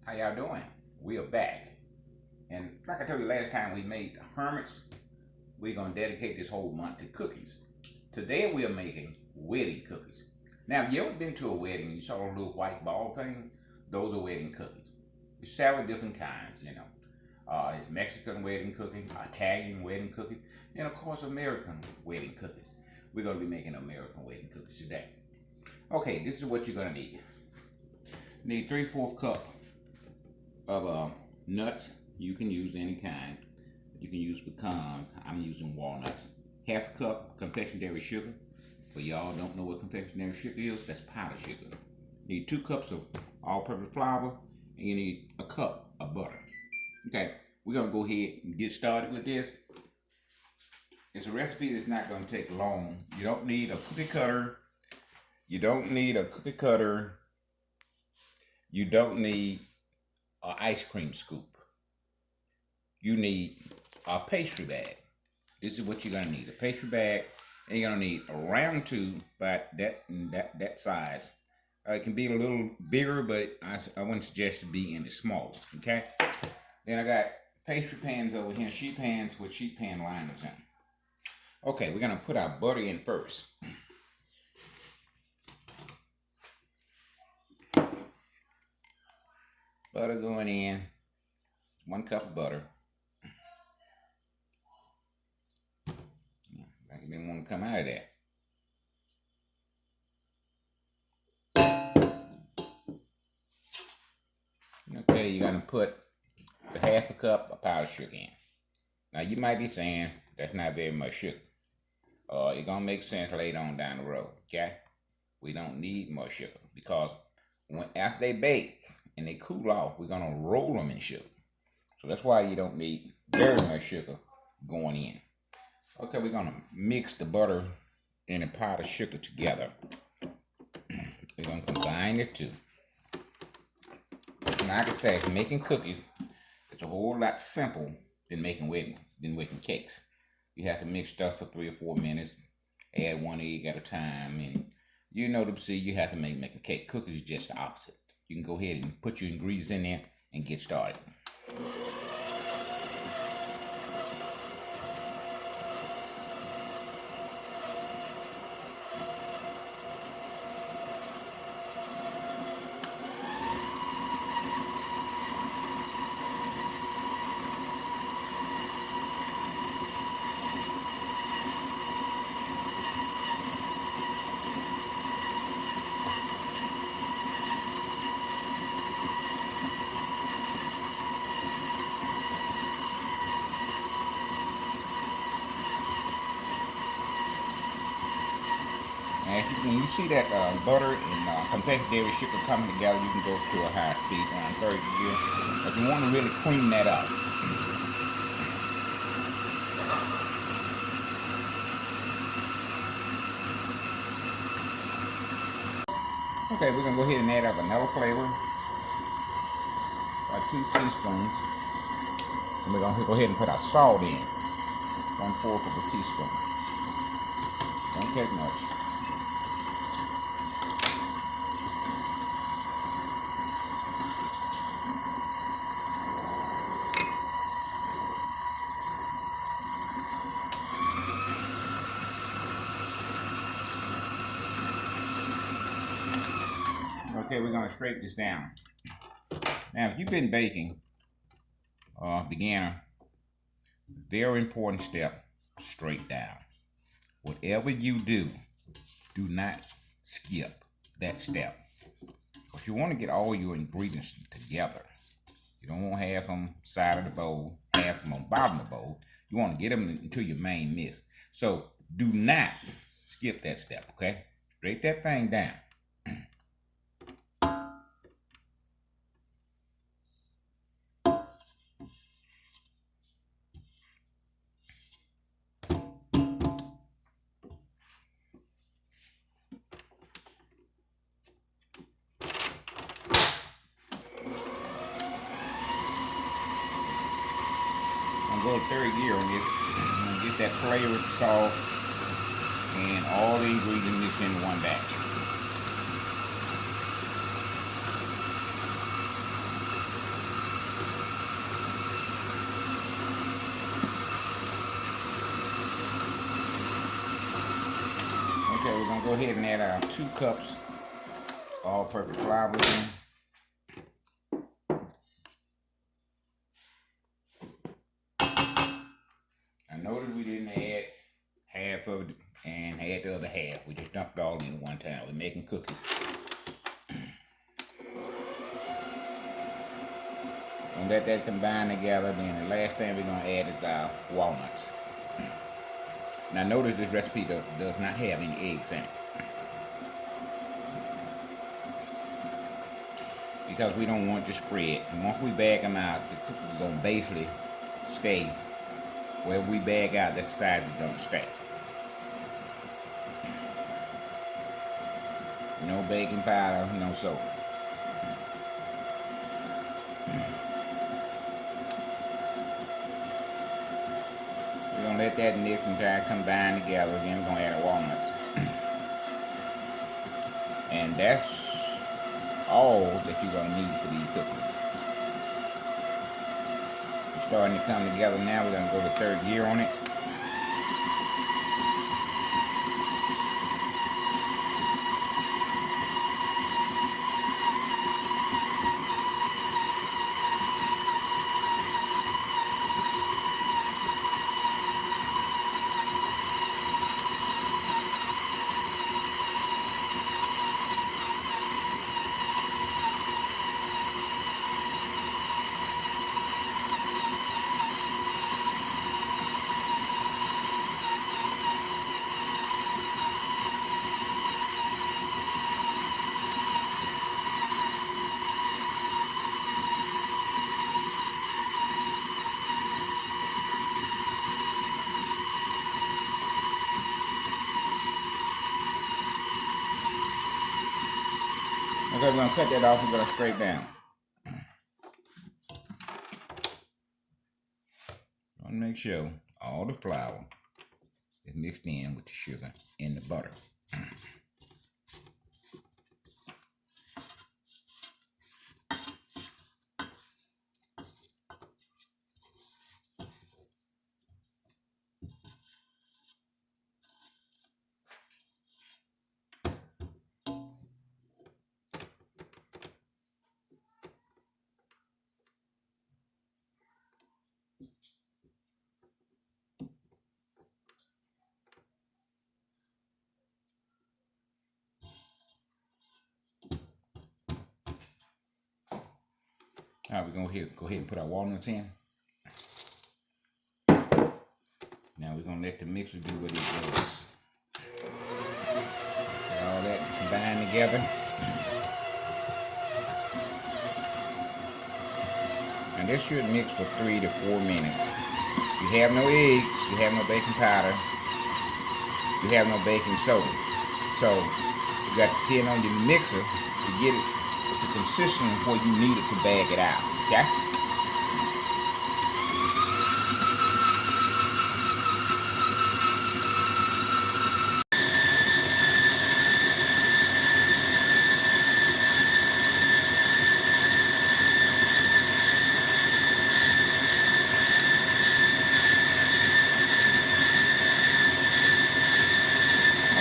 How y'all doing? We are back. And like I told you last time we made the hermits, we're going to dedicate this whole month to cookies. Today we are making wedding cookies. Now, if you ever been to a wedding and you saw a little white ball thing, those are wedding cookies. There's several different kinds. It's Mexican wedding cookies, Italian wedding cookies, and of course American wedding cookies. We're going to be making American wedding cookies today. Okay, this is what you're going to need. You need 3/4 cup of nuts. You can use any kind. You can use pecans. I'm using walnuts. 1/2 cup confectionery sugar. For y'all don't know what confectionery sugar is, that's powdered sugar. You need 2 cups of all-purpose flour, and you need a cup of butter. Okay, we're gonna go ahead and get started with this. It's a recipe that's not gonna take long. You don't need a cookie cutter. You don't need a cookie cutter. You don't need an ice cream scoop. You need a pastry bag. This is what you're gonna need: a pastry bag, and you're gonna need a round tube, but that size. It can be a little bigger, but I wouldn't suggest it be any smaller. Okay. Then I got pastry pans over here, sheet pans with sheet pan liners in. Okay, we're gonna put our butter in first. Butter going in. 1 cup of butter. I didn't want to come out of that. Okay, you're gonna put the 1/2 cup of powdered sugar in. Now you might be saying that's not very much sugar. It's gonna make sense later on down the road. Okay, we don't need more sugar because after they bake and they cool off, we're gonna roll them in sugar. So that's why you don't need very much sugar going in. Okay, we're gonna mix the butter and the powdered sugar together. We're gonna combine the two. And like I say, making cookies is a whole lot simple than making cakes. You have to mix stuff for 3 or 4 minutes, add 1 egg at a time, and you know you have to make a cake. Cookies is just the opposite. You can go ahead and put your ingredients in there and get started. When you see that butter and confectionery sugar coming together, you can go to a high speed around 30 years. But you want to really cream that up. Okay, we're going to go ahead and add our vanilla flavor. About 2 teaspoons. And we're going to go ahead and put our salt in. 1/4 of a teaspoon. Don't take much. Okay, we're going to scrape this down. Now, if you've been baking, beginner, very important step, straight down. Whatever you do not skip that step. Because you want to get all your ingredients together. You don't want half them side of the bowl, half them on bottom of the bowl. You want to get them into your main mix. So do not skip that step, okay? Straight that thing down. Go to 3rd gear on this. Get that flavor, salt, and all the ingredients mixed into one batch. Okay, we're gonna go ahead and add our 2 cups all-purpose flour in. I noticed we didn't add half of it and add the other half. We just dumped it all in at one time. We're making cookies. Gonna let that combine together. Then the last thing we're gonna add is our walnuts. Now notice this recipe does not have any eggs in it, because we don't want to spread. And once we bag them out, the cookies are gonna basically stay wherever we bag out. That size is gonna stay. No baking powder, no soda. We're gonna let that mix and try to combine together. Then we're gonna add the walnuts. And that's all that you're gonna need for these cookies. It's starting to come together now. We're gonna go to 3rd gear on it. Okay, we're gonna cut that off and go straight down. I want to make sure all the flour is mixed in with the sugar and the butter. Now we're gonna go ahead and put our walnuts in. Now we're gonna let the mixer do what it does. Get all that combined together. And this should mix for 3 to 4 minutes. You have no eggs, you have no baking powder, you have no baking soda. So you got to depend on the mixer to get it the consistency where you need it to bag it out. Okay?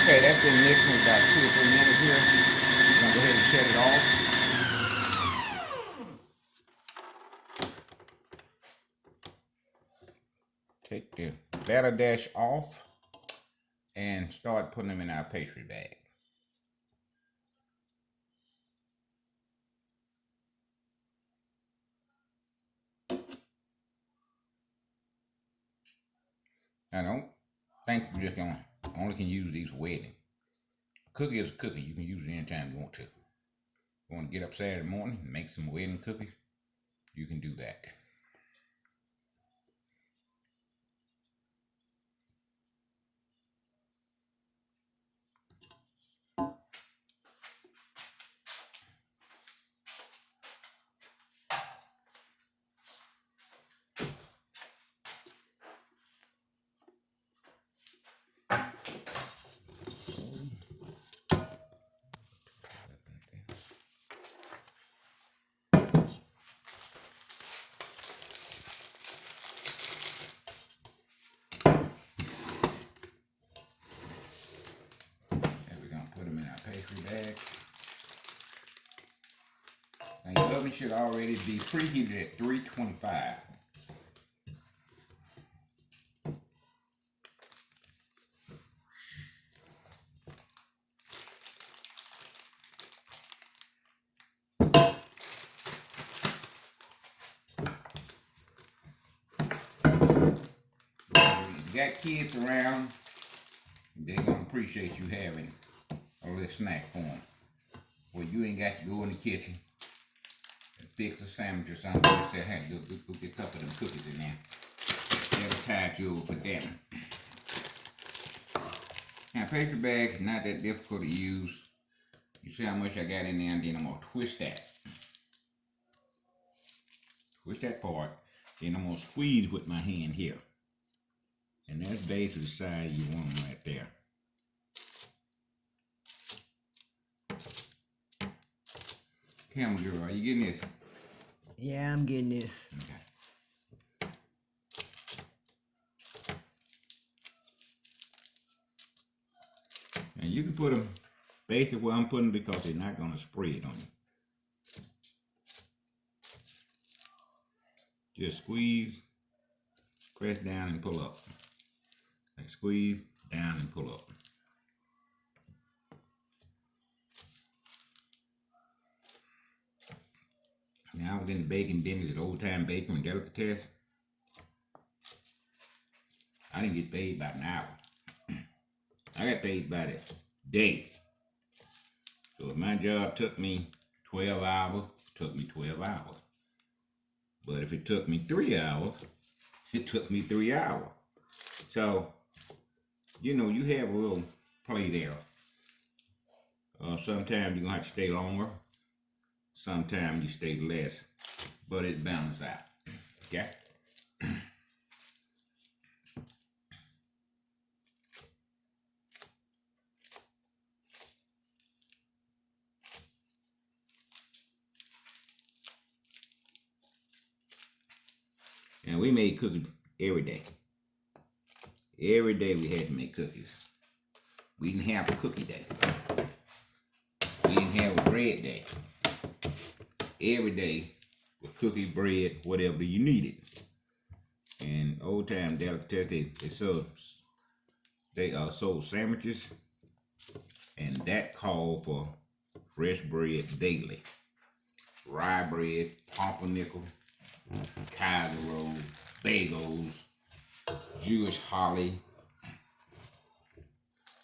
Okay, that's been mixing for about 2 or 3 minutes here. I'm gonna go ahead and shut it off. Take the batter dash off and start putting them in our pastry bag. I don't think you just only can use these for wedding. Cookie is a cookie. You can use it anytime you want to. You want to get up Saturday morning and make some wedding cookies, you can do that. oven should already be preheated at 325. If you got kids around, they're going to appreciate you having a little snack for them. Where you ain't got to go in the kitchen and fix a sandwich or something. Just say, hey, go get a couple of them cookies in there. That'll tide you over for that. Now, paper bags not that difficult to use. You see how much I got in there, and then I'm going to twist that. Twist that part. Then I'm going to squeeze with my hand here. And that's basically the size you want them right there. Camera girl, are you getting this? Yeah, I'm getting this. Okay. And you can put them basically where I'm putting them because they're not going to spread on you. Just squeeze, press down and pull up. Like squeeze, down and pull up. Now I was in the baking business at Old Time Bakery and Delicatessen. I didn't get paid by an hour. I got paid by the day. So if my job took me 12 hours, it took me 12 hours. But if it took me 3 hours, it took me 3 hours. So, you know, you have a little play there. Sometimes you're going to have to stay longer. Sometimes you stay less. But it balances out. Okay? And we made cookies every day. Every day we had to make cookies. We didn't have a cookie day. We didn't have a bread day. Every day was cookie, bread, whatever you needed. And Old Time Delicatessen, they sold sandwiches, and that called for fresh bread daily. Rye bread, pumpernickel, Kaiser roll, bagels, Jewish holly,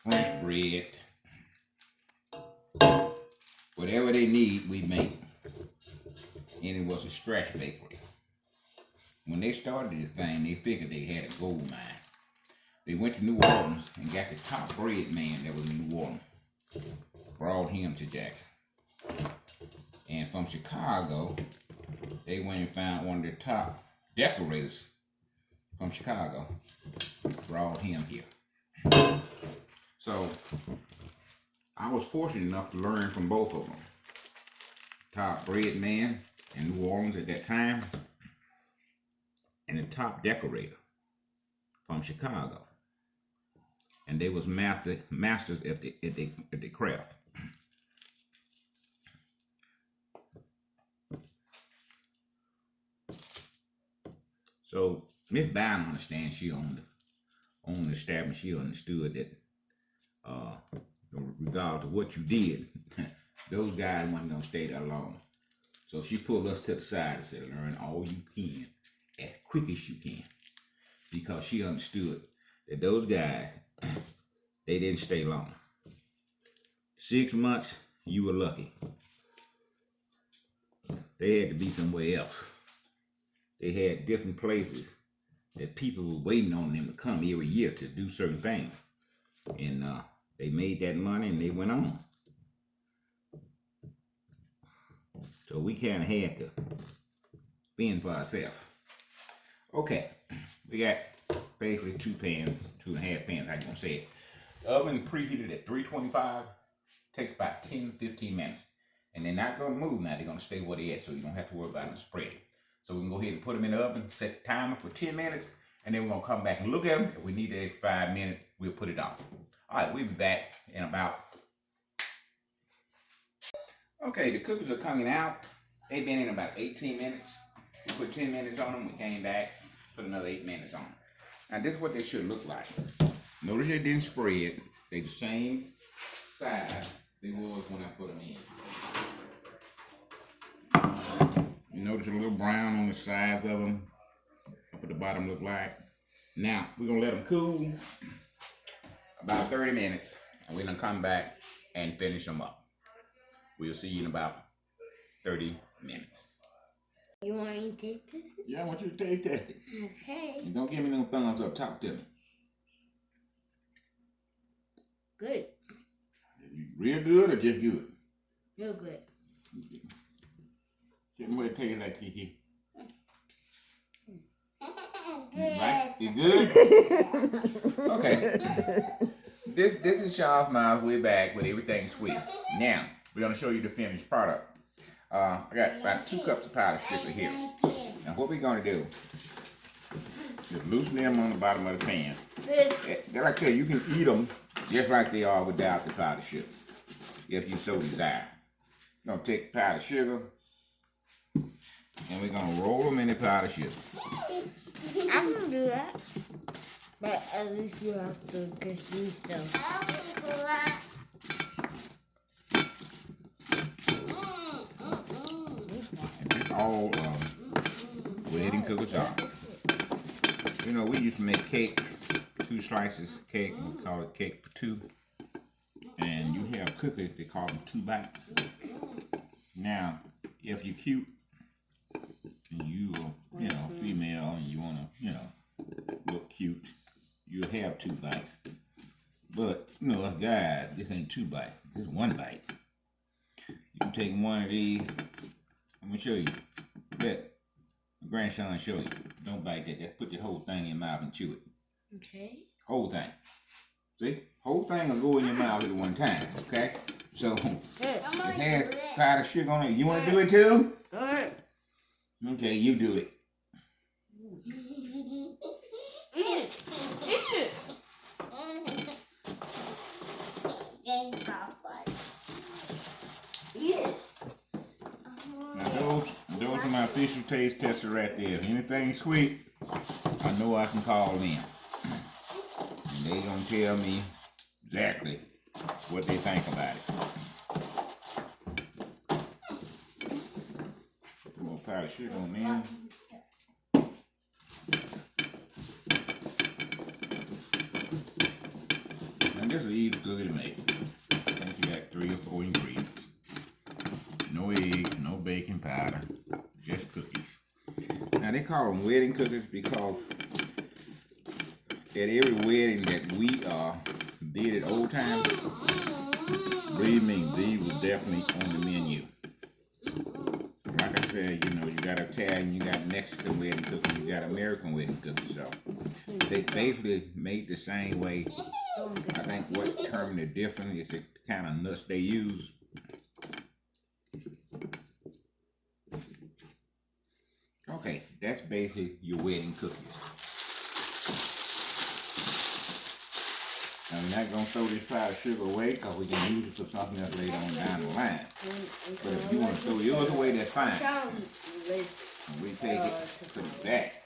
French bread. Whatever they need, we make. And it was a stretch bakery. When they started this thing, they figured they had a gold mine. They went to New Orleans and got the top bread man that was in New Orleans. Brought him to Jackson. And from Chicago, they went and found one of the top decorators from Chicago. Brought him here. So, I was fortunate enough to learn from both of them. Top bread man in New Orleans at that time, and the top decorator from Chicago. And they was masters at the craft. So Miss Bynum understands she owned the establishment. She understood that regardless of what you did, those guys weren't gonna stay that long. So she pulled us to the side and said, learn all you can as quick as you can. Because she understood that those guys, they didn't stay long. 6 months, you were lucky. They had to be somewhere else. They had different places that people were waiting on them to come every year to do certain things. And they made that money and they went on. So we kind of had to fend for ourselves. Okay, we got basically 2.5 pans, how you gonna say it. The oven preheated at 325, takes about 10 to 15 minutes. And they're not gonna move now, they're gonna stay where they at, so you don't have to worry about them spreading. So we can go ahead and put them in the oven, set the timer for 10 minutes, and then we're gonna come back and look at them. If we need it every 5 minutes, we'll put it off. All right, we'll be back in about. Okay, the cookies are coming out, They've been in about 18 minutes. We put 10 minutes on them. We came back, put another 8 minutes on them. Now this is what they should look like. Notice they didn't spread. They the same size they was when I put them in. You notice a little brown on the sides of them. Up at the bottom look like. Now we're gonna let them cool about 30 minutes, and we're gonna come back and finish them up. We'll see you in about 30 minutes. You want me to taste this? Yeah, I want you to taste test it. Okay. And don't give me no thumbs up. Talk to me. Good. Real good or just good? Real good. Tell me what it tastes like, Kiki. Right? You good? Okay. This is Shaw's Mouth. We're back with everything sweet. Now, we're going to show you the finished product. I got about 2 cups of powdered sugar here. Now, what we're going to do is loosen them on the bottom of the pan. Like I said, you can eat them just like they are without the powdered sugar, if you so desire. We're going to take the powdered sugar, and we're going to roll them in the powdered sugar. I'm gonna do that. But at least you have to get used to. And that's all wedding cookies are. You know, we used to make cake, 2 slices cake, we call it cake for 2. And you have cookies, they call them 2 bites. Now, if you're cute, and you are, female, and you want to, look cute, you'll have 2 bites. But, us guys, this ain't 2 bites, this is 1 bite. You can take one of these. I'm going to show you. Let my grandson show you. Don't bite that. Just put the whole thing in your mouth and chew it. Okay. Whole thing. See? Whole thing will go in your mouth at one time, okay? So, it has powdered sugar on it. You want to do it too? Okay, you do it. Now those are my official taste testers right there. If anything sweet, I know I can call them. And they gonna tell me exactly what they think about it. Put more powdered sugar on them. And this is easy cookie to make. I think you got 3 or 4 ingredients. No eggs, no baking powder, just cookies. Now they call them wedding cookies because at every wedding that we did at old times, believe me, these were definitely on the menu. Like I said, you got Italian, you got Mexican wedding cookies, you got American wedding cookies. So they basically made the same way. I think what's termed it different is the kind of nuts they use. Okay, that's basically your wedding cookies. Now we're not going to throw this powdered sugar away because we can use it for something else later on down the line. But if you want to throw yours away, that's fine. And we take it, put it back.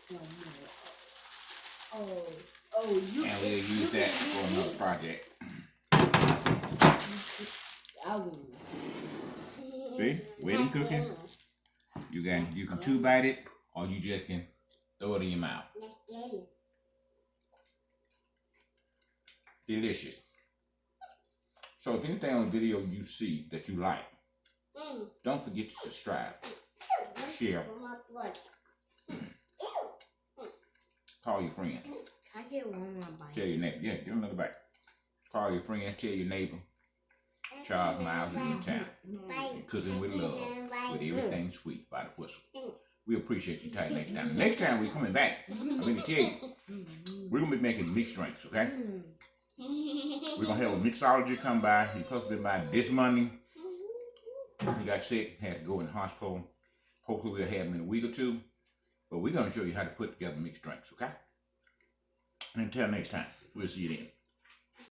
And we'll use that for another project. See? Wedding cookies. You can 2 bite it, or you just can throw it in your mouth. Delicious. So if anything on the video you see that you like, don't forget to subscribe, share, call your friends. Can I get one more bite? Tell your neighbor. Yeah, give another bite. Call your friends, tell your neighbor. Charles Miles is in town. And cooking with love, with everything sweet by the whistle. We appreciate you tight next time. Next time we're coming back, I'm going to tell you, we're going to be making mixed drinks, okay? We're going to have a mixologist come by. He's supposed to be by this Monday. He got sick, had to go in the hospital. Hopefully we'll have him in a week or 2. But we're going to show you how to put together mixed drinks, okay? Until next time, we'll see you then.